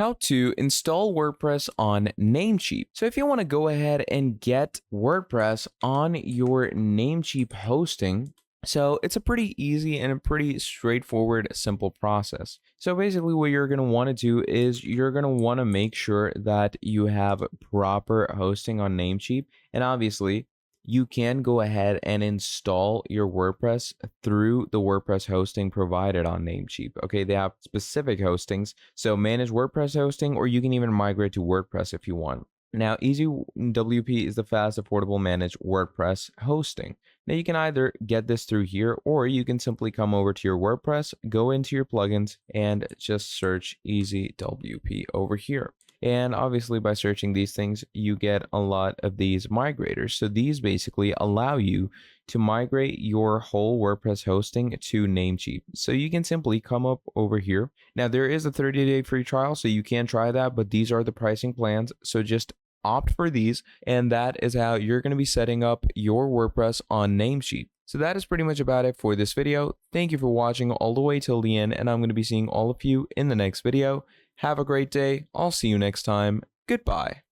How to install WordPress on Namecheap. So if you want to go ahead and get WordPress on your Namecheap hosting, so it's a pretty easy and a pretty straightforward, simple process. So basically what you're going to want to do is you're going to want to make sure that you have proper hosting on Namecheap. And obviously you can go ahead and install your WordPress through the WordPress hosting provided on Namecheap. Okay, they have specific hostings. So manage WordPress hosting, or you can even migrate to WordPress if you want. Now, EasyWP is the fast, affordable managed WordPress hosting. Now, you can either get this through here, or you can simply come over to your WordPress, go into your plugins, and just search EasyWP over here. And obviously by searching these things, you get a lot of these migrators. So these basically allow you to migrate your whole WordPress hosting to Namecheap. So you can simply come up over here. Now there is a 30-day free trial, so you can try that, but these are the pricing plans. So just opt for these, and that is how you're going to be setting up your WordPress on Namecheap. So that is pretty much about it for this video. Thank you for watching all the way till the end, and I'm going to be seeing all of you in the next video. Have a great day. I'll see you next time. Goodbye.